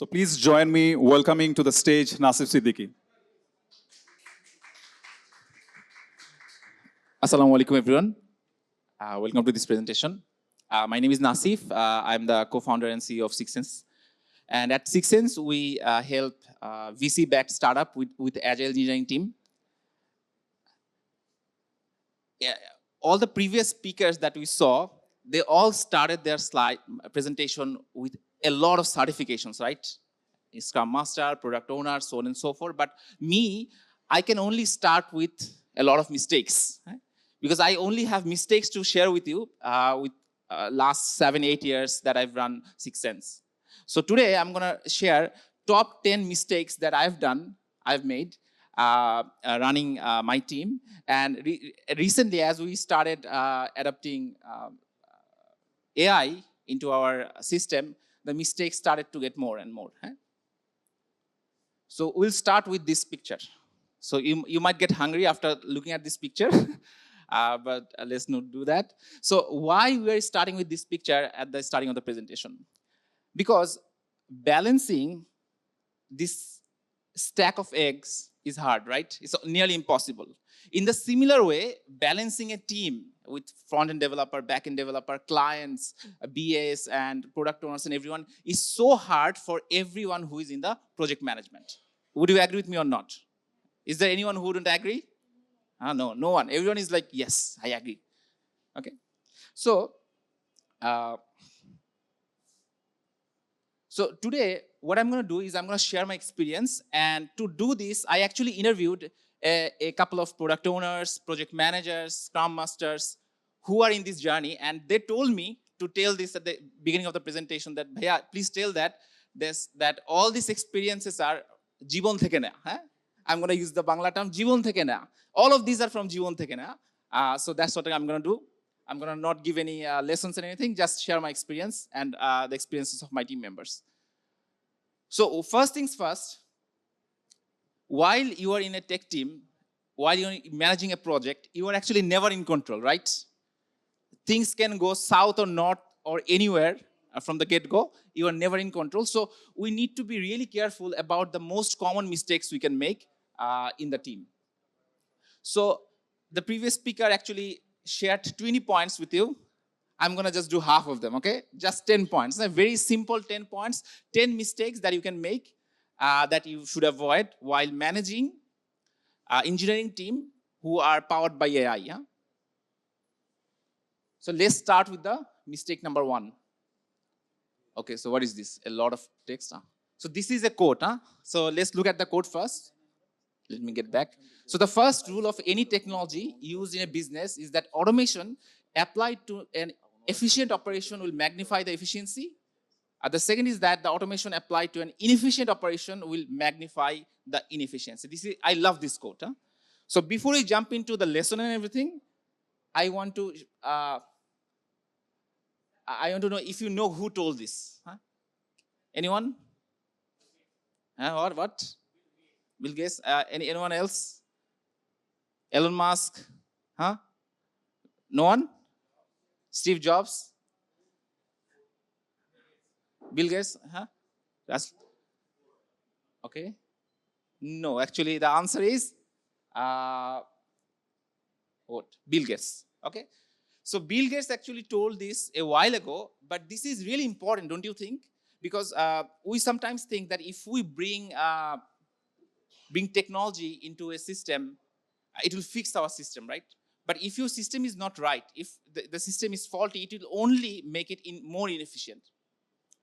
So please join me welcoming to the stage Nasif Siddique. Assalamu alaikum everyone. Welcome to this presentation. My name is Nasif. I'm the co-founder and CEO of Six Sense. And at Six Sense, we help VC-backed startup with Agile engineering team. Yeah, all the previous speakers that we saw, they all started their slide presentation with a lot of certifications, right? Scrum Master, Product Owner, so on and so forth. But me, I can only start with a lot of mistakes, right? Because I only have mistakes to share with you with last 7-8 years that I've run Six Sense. So today I'm gonna share top 10 mistakes that I've made running my team. And recently, as we started adopting AI into our system, the mistakes started to get more and more. So we'll start with this picture. So you might get hungry after looking at this picture, but let's not do that. So why we're starting with this picture at the starting of the presentation? Because balancing this stack of eggs is hard, right? It's nearly impossible. In the similar way, balancing a team with front-end developer, back-end developer, clients, BAs, and product owners, and everyone is so hard for everyone who is in the project management. Would you agree with me or not? Is there anyone who wouldn't agree? No, no one. Everyone is like, yes, I agree. Okay. So today, what I'm going to do is I'm going to share my experience. And to do this, I actually interviewed a couple of product owners, project managers, Scrum Masters who are in this journey. And they told me to tell this at the beginning of the presentation that, Bhaiya, please tell that all these experiences are Jibon theke na. I'm going to use the Bangla term, Jibon theke na. All of these are from Jibon theke na. So that's what I'm going to do. I'm going to not give any lessons or anything, just share my experience and the experiences of my team members. So first things first, while you are in a tech team, while you're managing a project, you are actually never in control, right? Things can go south or north or anywhere from the get-go. You are never in control. So we need to be really careful about the most common mistakes we can make in the team. So the previous speaker actually shared 20 points with you. I'm going to just do half of them, okay? Just 10 points. A very simple 10 points, 10 mistakes that you can make that you should avoid while managing engineering team who are powered by AI. Yeah? So let's start with the mistake number 1. Okay, so what is this? A lot of text. Huh? So this is a quote. Huh? So let's look at the quote first. Let me get back. So the first rule of any technology used in a business is that automation applied to an efficient operation will magnify the efficiency. The second is that the automation applied to an inefficient operation will magnify the inefficiency. I love this quote. Huh? So before we jump into the lesson and everything, I want to know if you know who told this. Huh? Anyone? Or what? Bill Gates? Anyone else? Elon Musk? Huh? No one? Steve Jobs? Bill Gates? Huh? That's okay. No, actually, the answer is what? Bill Gates. Okay. So Bill Gates actually told this a while ago, but this is really important, don't you think? Because we sometimes think that if we bring technology into a system, it will fix our system, right? But if your system is not right, if the system is faulty, it will only make it more inefficient.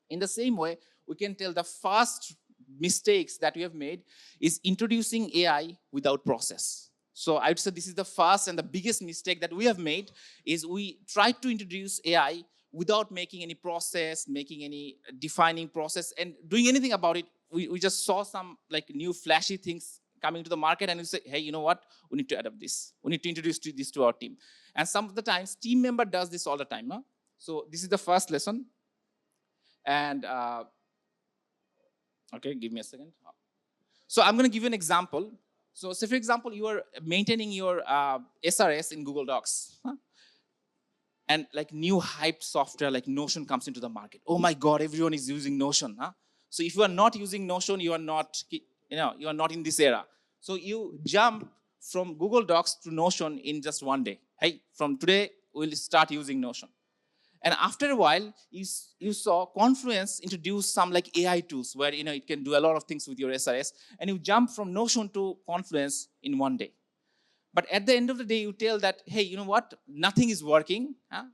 In the same way, we can tell the first mistakes that we have made is introducing AI without process. So I would say this is the first and the biggest mistake that we have made is we tried to introduce AI without making any process, making any defining process and doing anything about it. We just saw some like new flashy things coming to the market and we say, hey, you know what? We need to adopt this. We need to introduce this to our team. And some of the times, team member does this all the time. Huh? So this is the first lesson. And okay, give me a second. So I'm going to give you an example. So say, for example, you are maintaining your SRS in Google Docs. Huh? And like new hyped software like Notion comes into the market. Oh my God, everyone is using Notion. Huh? So if you are not using Notion, you are not, you are not in this era. So you jump from Google Docs to Notion in just one day. Hey, from today, we'll start using Notion. And after a while, you saw Confluence introduce some like AI tools where it can do a lot of things with your SRS, and you jump from Notion to Confluence in one day. But at the end of the day, you tell that, hey, you know what? Nothing is working. Huh?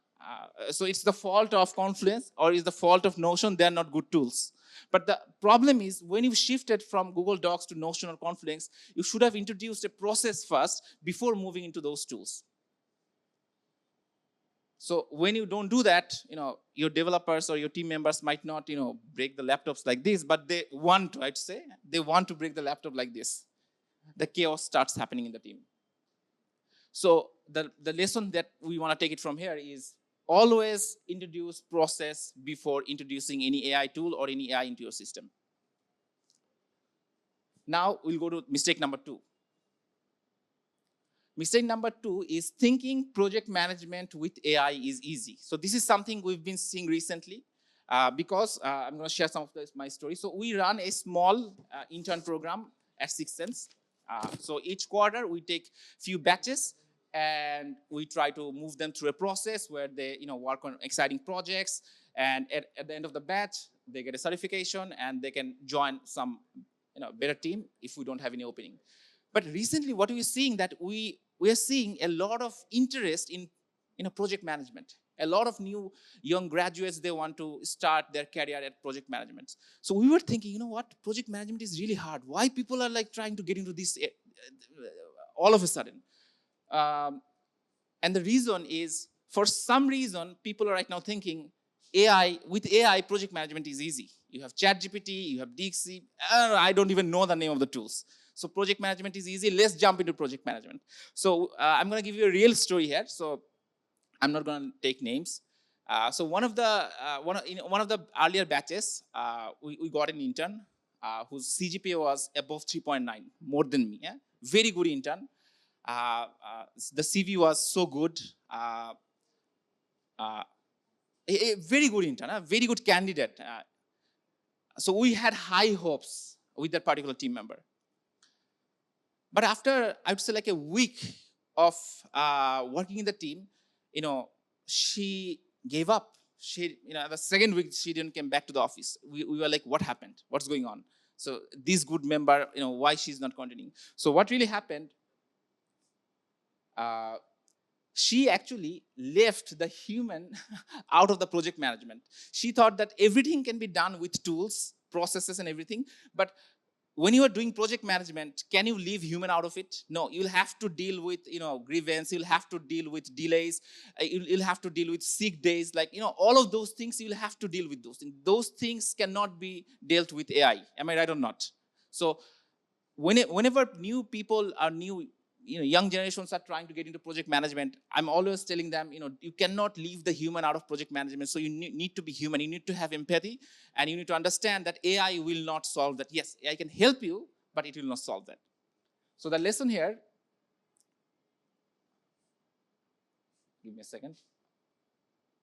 So it's the fault of Confluence or is the fault of Notion. They're not good tools. But the problem is when you shifted from Google Docs to Notion or Confluence, you should have introduced a process first before moving into those tools. So when you don't do that, your developers or your team members might not, break the laptops like this, but they want to, I'd say, they want to break the laptop like this. The chaos starts happening in the team. So the lesson that we want to take it from here is always introduce process before introducing any AI tool or any AI into your system. Now we'll go to mistake number 2. Mistake number 2 is thinking project management with AI is easy. So this is something we've been seeing recently because I'm going to share some of my story. So we run a small intern program at 6 Sense. So each quarter we take few batches and we try to move them through a process where they work on exciting projects, and at the end of the batch they get a certification and they can join some better team if we don't have any opening. But recently what we're seeing that we are seeing a lot of interest in project management. A lot of new young graduates, they want to start their career at project management. So we were thinking, you know what, project management is really hard. Why people are like trying to get into this all of a sudden? And the reason is, for some reason, people are right now thinking with AI, project management is easy. You have ChatGPT, you have DeepSeek, I don't even know the name of the tools. So project management is easy, let's jump into project management. So I'm gonna give you a real story here. So I'm not gonna take names. So one of the earlier batches, we got an intern whose CGPA was above 3.9, more than me, yeah? Very good intern. The CV was so good. A very good intern, a very good candidate. So we had high hopes with that particular team member. But after, I would say like a week of working in the team, she gave up. The second week she didn't come back to the office. We were like, what happened? What's going on? So this good member, why she's not continuing? So what really happened? She actually left the human out of the project management. She thought that everything can be done with tools, processes and everything. But when you are doing project management, can you leave human out of it? No, you'll have to deal with, grievance. You'll have to deal with delays. You'll have to deal with sick days. Like, all of those things, you'll have to deal with those things. Those things cannot be dealt with AI. Am I right or not? So whenever new people are young generations are trying to get into project management, I'm always telling them, you cannot leave the human out of project management. So you need to be human. You need to have empathy, and you need to understand that AI will not solve that. Yes, AI can help you, but it will not solve that. So the lesson here, give me a second,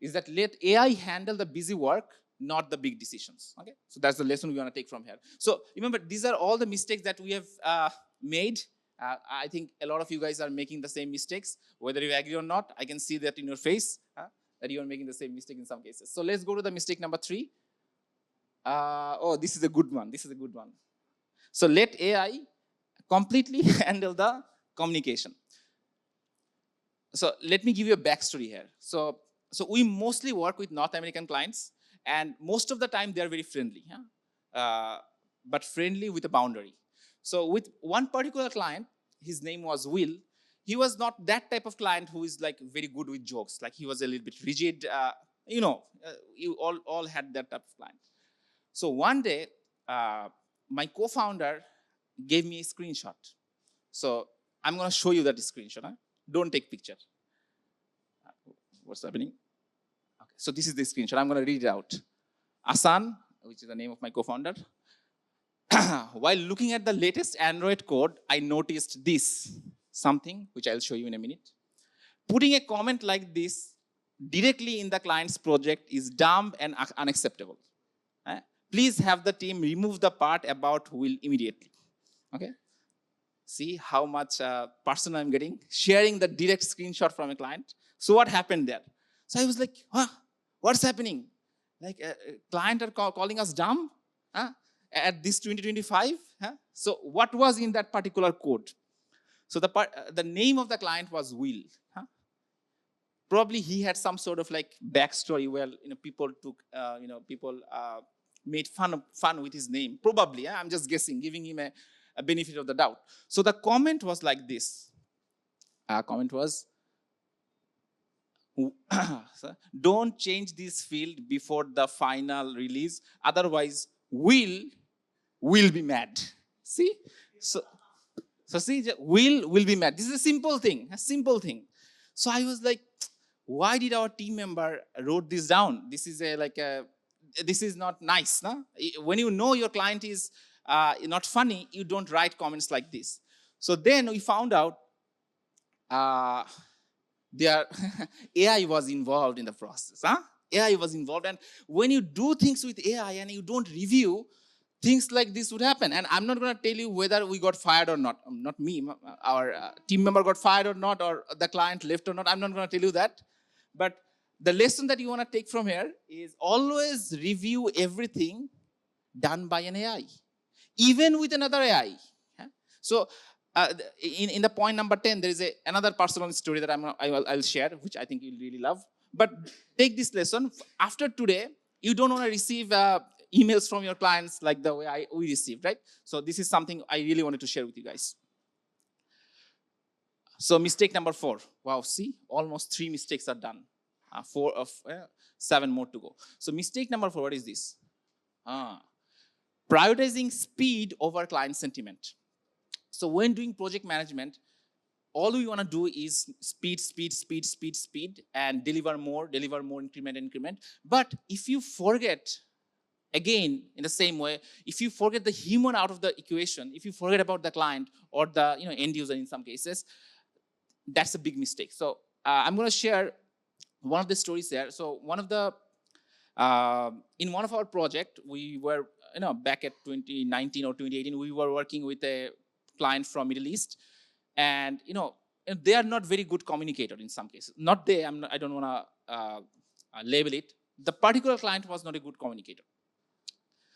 is that let AI handle the busy work, not the big decisions. Okay, so that's the lesson we want to take from here. So remember, these are all the mistakes that we have made. I think a lot of you guys are making the same mistakes. Whether you agree or not, I can see that in your face, that you are making the same mistake in some cases. So let's go to the mistake number 3. This is a good one. This is a good one. So let AI completely handle the communication. So let me give you a backstory here. So we mostly work with North American clients, and most of the time they are very friendly, but friendly with a boundary. So with one particular client, his name was Will. He was not that type of client who is like very good with jokes. Like he was a little bit rigid. You all had that type of client. So one day, my co-founder gave me a screenshot. So I'm going to show you that screenshot. Don't take picture. What's happening? Okay. So this is the screenshot. I'm going to read it out. Asan, which is the name of my co-founder. While looking at the latest Android code, I noticed this, something which I'll show you in a minute. Putting a comment like this directly in the client's project is dumb and unacceptable. please have the team remove the part about will immediately. Okay. See how much personal I'm getting, sharing the direct screenshot from a client. So what happened there? So I was like, huh, what's happening? Like client are calling us dumb at this 2025. So what was in that particular code? So the name of the client was Will. Probably he had some sort of like backstory. Well, people took, people made fun with his name. Probably, I'm just guessing, giving him a benefit of the doubt. So the comment was like this. Comment was, don't change this field before the final release, otherwise will be mad. See? So see, will be mad. This is a simple thing, So I was like, why did our team member wrote this down? This is this is not nice. No? When you know your client is not funny, you don't write comments like this. So then we found out their AI was involved in the process. AI was involved, and when you do things with AI and you don't review, things like this would happen. And I'm not going to tell you whether we got fired or not. Not me, our team member got fired or not, or the client left or not. I'm not going to tell you that. But the lesson that you want to take from here is always review everything done by an AI, even with another AI. So in the point number 10, there is another personal story that I'll share, which I think you'll really love. But take this lesson. After today, you don't want to receive emails from your clients like the way we received, right? So this is something I really wanted to share with you guys. So mistake number 4. Wow, see, almost 3 mistakes are done. 4 of 7 more to go. So mistake number 4, what is this? Prioritizing speed over client sentiment. So when doing project management, all we want to do is speed, and deliver more, increment. But if you forget, again, in the same way, if you forget the human out of the equation, if you forget about the client or the end user in some cases, that's a big mistake. So I'm going to share one of the stories there. So one of the in one of our project, we were back at 2019 or 2018, we were working with a client from Middle East, and they are not very good communicator in some cases. Not they. I don't want to label it. The particular client was not a good communicator.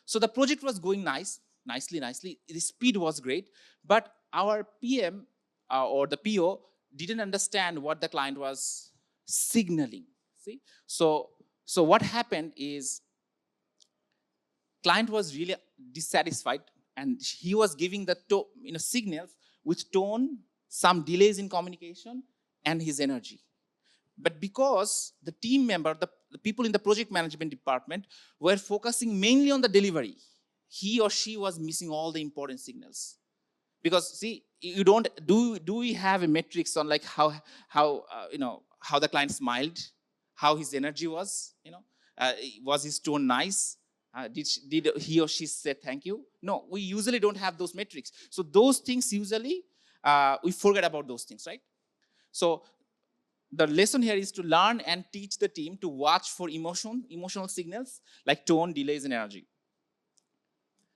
So the project was going nicely. The speed was great, but our PM or the PO didn't understand what the client was signaling. See, so what happened is, client was really dissatisfied, and he was giving the signals which tone some delays in communication and his energy. But because the team member, the people in the project management department were focusing mainly on the delivery, he or she was missing all the important signals. Because see, you don't do we have a metrics on like how the client smiled, how his energy was, was his tone nice? Did he or she say thank you? No, we usually don't have those metrics. So those things usually, we forget about those things, right? So the lesson here is to learn and teach the team to watch for emotional signals like tone, delays, and energy.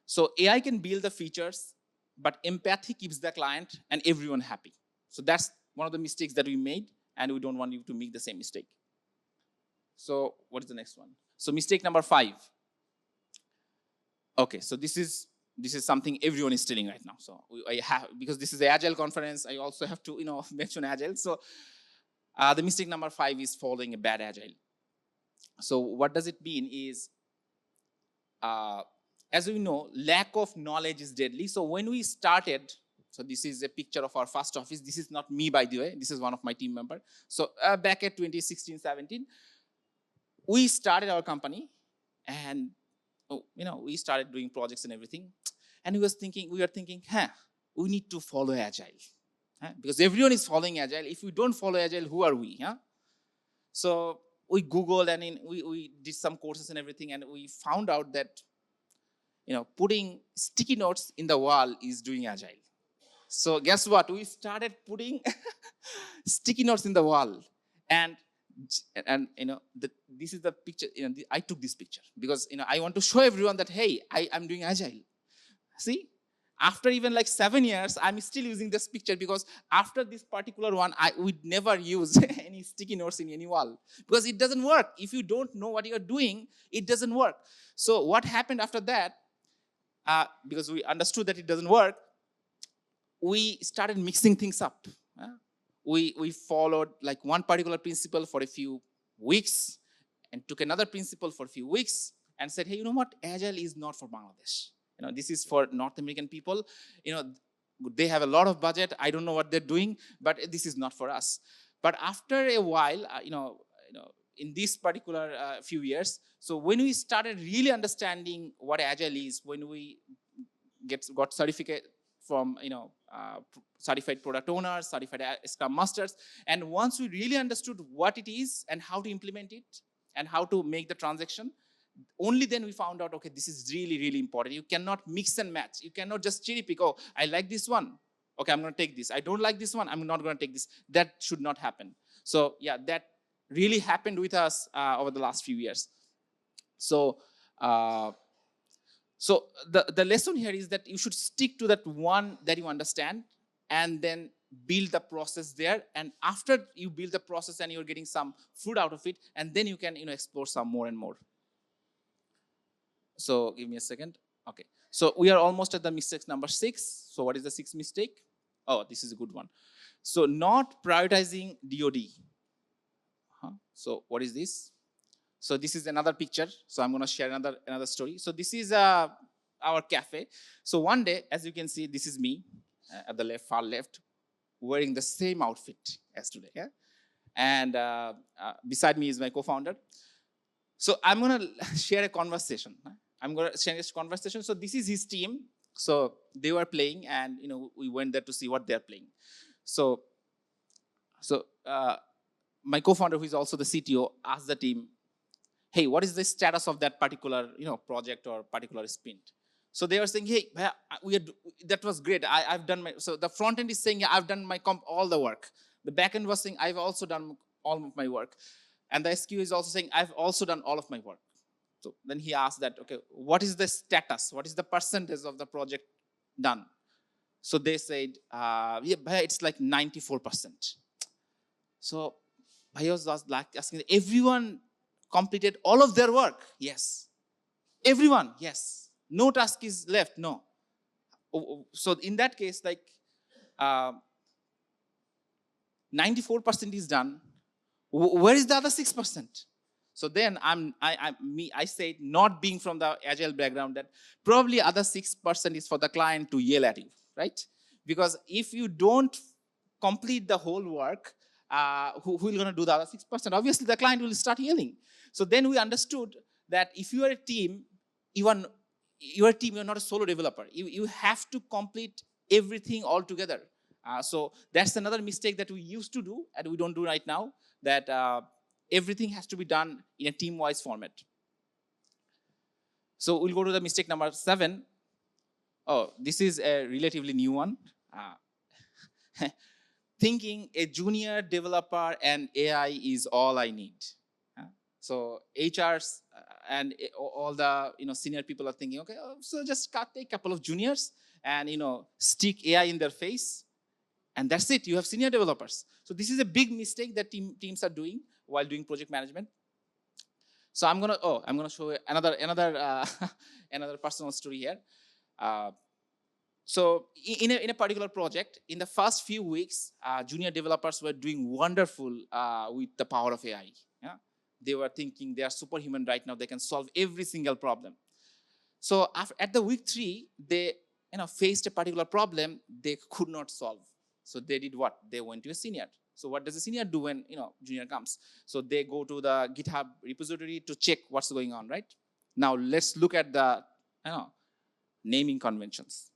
So AI can build the features, but empathy keeps the client and everyone happy. So that's one of the mistakes that we made, and we don't want you to make the same mistake. So what is the next one? So mistake number 5. Okay, so this is something everyone is stealing right now. So I have, because this is the Agile conference, I also have to mention Agile. So the mistake number 5 is following a bad Agile. So what does it mean is, as we know, lack of knowledge is deadly. So when we started, so this is a picture of our first office. This is not me, by the way. This is one of my team members. So back at 2016, 17, we started our company, and we started doing projects and everything. And we were thinking, we need to follow Agile. Because everyone is following Agile. If we don't follow Agile, who are we? So we Googled, and we did some courses and everything, and we found out that putting sticky notes in the wall is doing Agile. So guess what? We started putting sticky notes in the wall. And And this is the picture. I took this picture because I want to show everyone that, hey, I'm doing Agile. See, after even like 7 years, I'm still using this picture because after this particular one, I would never use any sticky notes in any wall because it doesn't work. If you don't know what you're doing, it doesn't work. So what happened after that, because we understood that it doesn't work, we started mixing things up. We followed like one particular principle for a few weeks and took another principle for a few weeks and said, hey, you know what? Agile is not for Bangladesh. This is for North American people. They have a lot of budget. I don't know what they're doing, but this is not for us. But after a while, in this particular few years, so when we started really understanding what Agile is, when we got certificate from certified product owners, certified Scrum masters, and once we really understood what it is and how to implement it and how to make the transaction, only then we found out, okay, this is really, really important. You cannot mix and match. You cannot just cherry pick, oh, I like this one. Okay, I'm going to take this. I don't like this one. I'm not going to take this. That should not happen. So yeah, that really happened with us over the last few years. So the lesson here is that you should stick to that one that you understand and then build the process there. And after you build the process and you're getting some fruit out of it, and then you can explore some more and more. So give me a second. Okay. So we are almost at the mistake number 6. So what is the 6th mistake? Oh, this is a good one. So not prioritizing DoD. So what is this? So this is another picture. So I'm going to share another story. So this is our cafe. So one day, as you can see, this is me at the far left, wearing the same outfit as today. Yeah? And beside me is my co-founder. So I'm going to share a conversation. I'm going to share this conversation. So this is his team. So they were playing, and we went there to see what they're playing. So my co-founder, who is also the CTO, asked the team, hey, what is the status of that particular project or particular sprint? So they were saying, hey, that was great. I've done my, so the front end is saying, yeah, I've done all the work. The back end was saying, I've also done all of my work. And the SQ is also saying, I've also done all of my work. So then he asked that, okay, what is the status? What is the percentage of the project done? So they said, yeah, it's like 94%. So I was like asking, everyone completed all of their work? Yes. Everyone? Yes. No task is left? No. So in that case, like 94% is done. Where is the other 6%? So then I said, not being from the Agile background, that probably other 6% is for the client to yell at you, right? Because if you don't complete the whole work, who will going to do the other 6%? Obviously, the client will start yelling. So then we understood that if you are a team, you're not a solo developer. You have to complete everything all together. So that's another mistake that we used to do and we don't do right now, that everything has to be done in a team-wise format. So we'll go to the mistake number 7. Oh, this is a relatively new one. Thinking a junior developer and AI is all I need. So HRs and all the senior people are thinking, okay, so just take a couple of juniors and stick AI in their face, and that's it. You have senior developers. So this is a big mistake that teams are doing while doing project management. So I'm gonna show another another personal story here. So in a particular project, in the first few weeks, junior developers were doing wonderful with the power of AI. Yeah? They were thinking they are superhuman right now. They can solve every single problem. So at the week 3, they faced a particular problem they could not solve. So they did what? They went to a senior. So what does a senior do when junior comes? So they go to the GitHub repository to check what's going on, right? Now let's look at the naming conventions.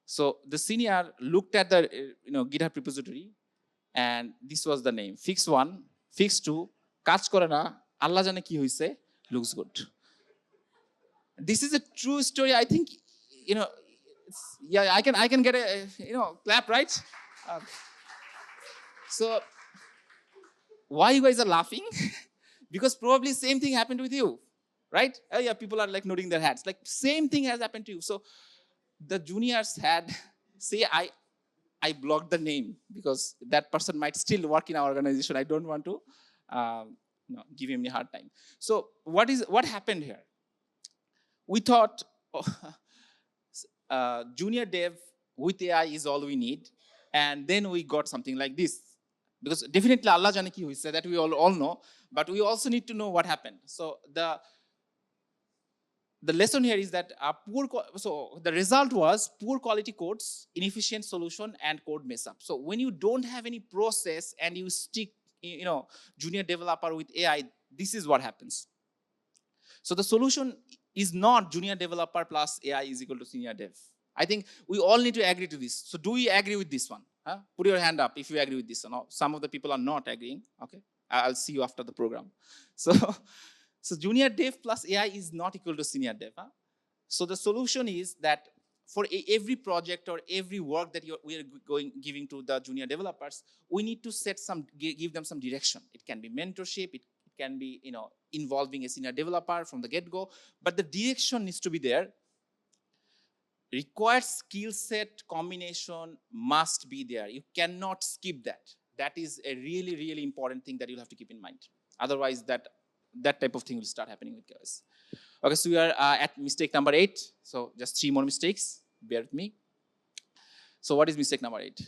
So the senior looked at the GitHub repository, and this was the name: fix 1, fix 2, কাজ করে না, আল্লাহ জানে কি হইছে, looks good. This is a true story. I think yeah, I can get a clap, right? So Why you guys are laughing? Because probably same thing happened with you, right? Oh yeah, people are like nodding their heads. Like same thing has happened to you. So the juniors had, say I blocked the name because that person might still work in our organization. I don't want to give him a hard time. So what happened here? We thought junior dev with AI is all we need. And then we got something like this. Because definitely Allah jane ki hoise, that we all know. But we also need to know what happened. So the lesson here is that so the result was poor quality codes, inefficient solution, and code mess up. So when you don't have any process and you stick, junior developer with AI, this is what happens. So the solution is not junior developer plus AI is equal to senior dev. I think we all need to agree to this. So do we agree with this one? Huh? Put your hand up if you agree with this. No, some of the people are not agreeing. Okay, I'll see you after the program. So junior dev plus AI is not equal to senior dev. Huh? So the solution is that for every project or every work that we are giving to the junior developers, we need to give them some direction. It can be mentorship. It can be involving a senior developer from the get-go, but the direction needs to be there. Required skill set combination must be there. You cannot skip that. That is a really, really important thing that you'll have to keep in mind. Otherwise, that type of thing will start happening with guys. Okay, so we are at mistake number 8. So just 3 more mistakes. Bear with me. So what is mistake number 8?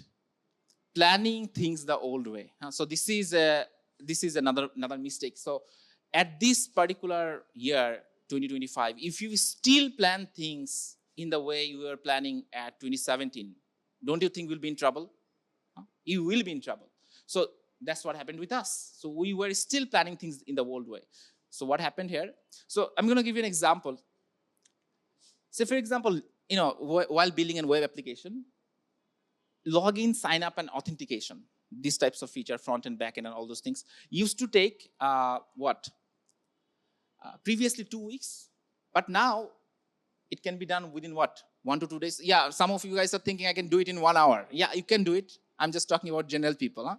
Planning things the old way. So this is another mistake. So at this particular year, 2025, if you still plan things in the way you were planning at 2017, don't you think we'll be in trouble? You will be in trouble. So that's what happened with us. So we were still planning things in the old way. So what happened here? So I'm going to give you an example. Say, for example, while building a web application, login, sign up, and authentication, these types of feature, front and back end, and all those things, used to take previously 2 weeks, but now it can be done within 1 to 2 days. Yeah, some of you guys are thinking I can do it in 1 hour. Yeah, you can do it. I'm just talking about general people. Huh?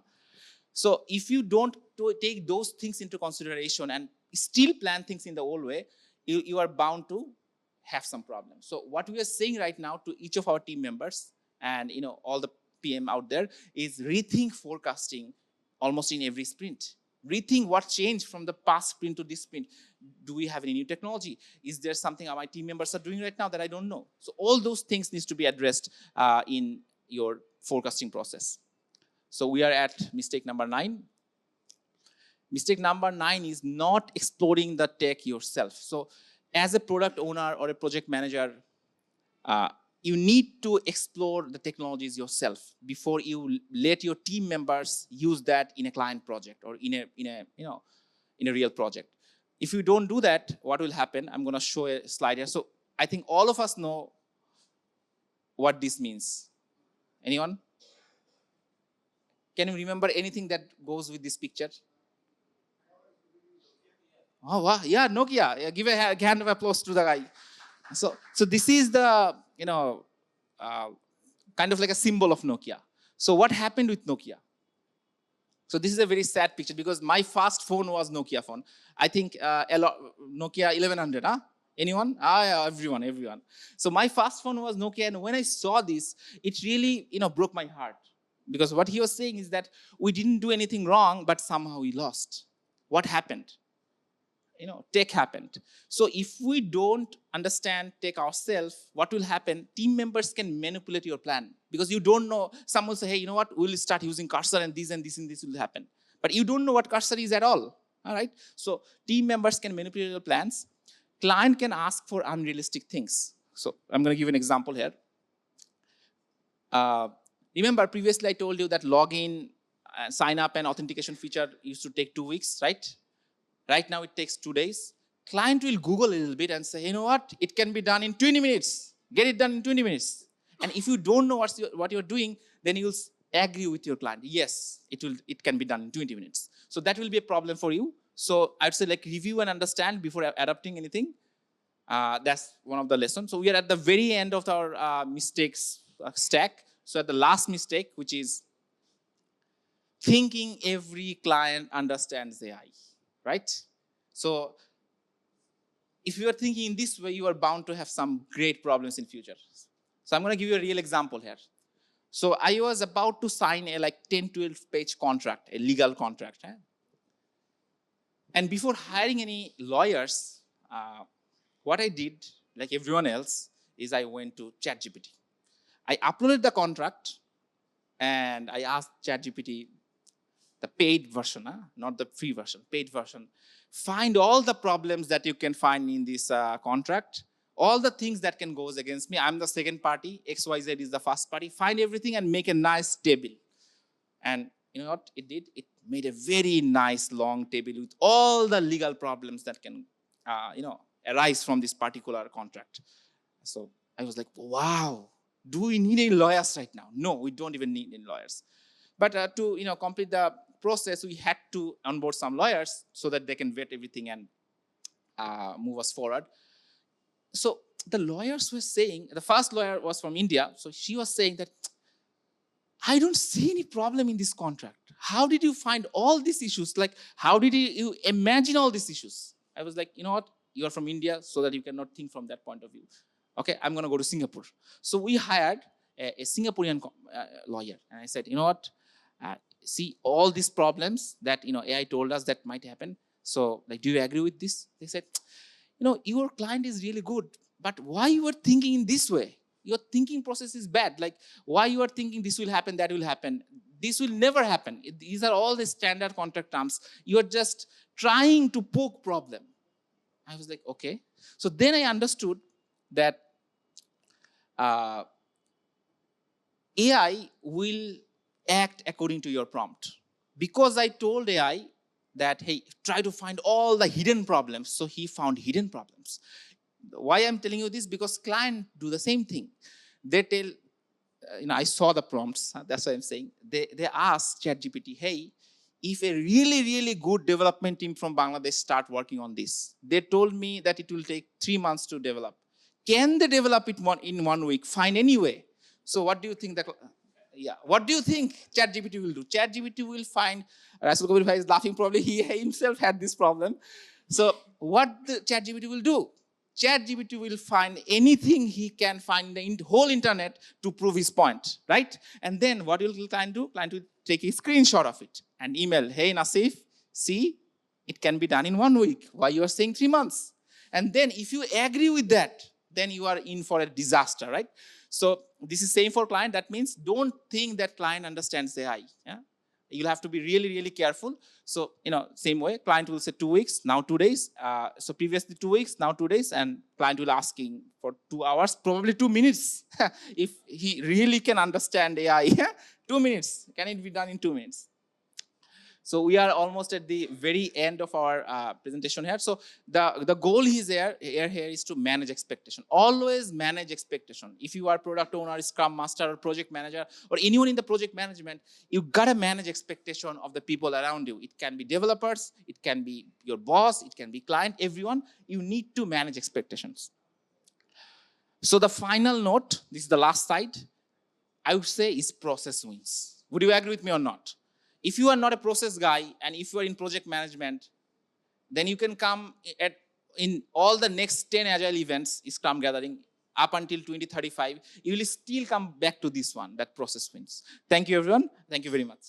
So if you don't take those things into consideration and still plan things in the old way, you are bound to have some problems. So what we are saying right now to each of our team members and all the PM out there is rethink forecasting almost in every sprint. Rethink what changed from the past sprint to this sprint. Do we have any new technology? Is there something my team members are doing right now that I don't know? So all those things needs to be addressed in your forecasting process. So we are at mistake number 9. Mistake number 9 is not exploring the tech yourself. So as a product owner or a project manager, you need to explore the technologies yourself before you let your team members use that in a client project or in a real project. If you don't do that, what will happen? I'm going to show a slide here. So I think all of us know what this means. Anyone? Can you remember anything that goes with this picture? Oh wow, yeah, Nokia. Yeah, give a hand of applause to the guy. So this is the kind of like a symbol of Nokia. So what happened with Nokia? So this is a very sad picture because my first phone was Nokia phone. I think Nokia 1100. Huh? Anyone? Yeah, everyone. So my first phone was Nokia, and when I saw this, it really broke my heart because what he was saying is that we didn't do anything wrong, but somehow we lost. What happened? Tech happened. So if we don't understand tech ourselves, what will happen? Team members can manipulate your plan because you don't know. Some will say, hey, you know what? We'll start using cursor and this and this and this will happen. But you don't know what cursor is at all. All right. So team members can manipulate your plans. Client can ask for unrealistic things. So I'm going to give you an example here. Remember, previously I told you that login, sign up, and authentication feature used to take 2 weeks, right? Right now it takes 2 days. Client will Google a little bit and say, you know what? It can be done in 20 minutes. Get it done in 20 minutes. And if you don't know what you're doing, then you'll agree with your client. Yes, it can be done in 20 minutes. So that will be a problem for you. So I'd say review and understand before adopting anything. That's one of the lessons. So we are at the very end of our mistakes stack. So at the last mistake, which is thinking every client understands AI, right? So if you are thinking in this way, you are bound to have some great problems in future. So I'm going to give you a real example here. So I was about to sign a like 10, 12 page contract, a legal contract. And before hiring any lawyers, what I did, like everyone else, is I went to ChatGPT. I uploaded the contract and I asked ChatGPT, the paid version, not the free version, paid version, find all the problems that you can find in this contract, all the things that can goes against me. I'm the second party, XYZ is the first party. Find everything and make a nice table. And you know what it did? It made a very nice long table with all the legal problems that can, arise from this particular contract. So I was like, wow, do we need any lawyers right now? No, we don't even need any lawyers. But to complete the process, we had to onboard some lawyers so that they can vet everything and move us forward. So the lawyers were saying, the first lawyer was from India, so she was saying that, I don't see any problem in this contract. How did you find all these issues? Like, how did you imagine all these issues? I was like, you know what? You are from India, so that you cannot think from that point of view. Okay, I'm going to go to Singapore. So we hired a Singaporean lawyer. And I said, you know what? See all these problems that AI told us that might happen. So, like, do you agree with this? They said, your client is really good, but why you are thinking in this way? Your thinking process is bad. Like, why you are thinking this will happen, that will happen? This will never happen. These are all the standard contract terms. You are just trying to poke problem. I was like, okay. So then I understood that AI will act according to your prompt. Because I told AI that, hey, try to find all the hidden problems. So he found hidden problems. Why I'm telling you this? Because clients do the same thing. They tell, I saw the prompts. That's why I'm saying. They ask ChatGPT, hey, if a really, really good development team from Bangladesh start working on this, they told me that it will take 3 months to develop. Can they develop it in 1 week? Find any way. So what do you think what do you think ChatGPT will do? ChatGPT will find, Rasul Kabir Bhai is laughing, probably he himself had this problem. So what the ChatGPT will do? ChatGPT will find anything he can find in the whole internet to prove his point, right? And then what will client do? Client will take a screenshot of it and email, hey Nasif, see, it can be done in 1 week. Why you are saying 3 months? And then if you agree with that, then you are in for a disaster, right? So this is same for client. That means don't think that client understands AI. Yeah? You'll have to be really, really careful. So, same way, client will say 2 weeks, now 2 days. So previously 2 weeks, now 2 days, and client will asking for 2 hours, probably 2 minutes. If he really can understand AI, 2 minutes. Can it be done in 2 minutes? So we are almost at the very end of our presentation here. So the goal is here is to manage expectation. Always manage expectation. If you are product owner, Scrum master, or project manager, or anyone in the project management, you gotta manage expectation of the people around you. It can be developers, it can be your boss, it can be client, everyone. You need to manage expectations. So the final note, this is the last slide, I would say is process wins. Would you agree with me or not? If you are not a process guy and if you are in project management, then you can come in all the next 10 Agile events, Scrum gathering, up until 2035, you will still come back to this one, that process wins. Thank you, everyone. Thank you very much.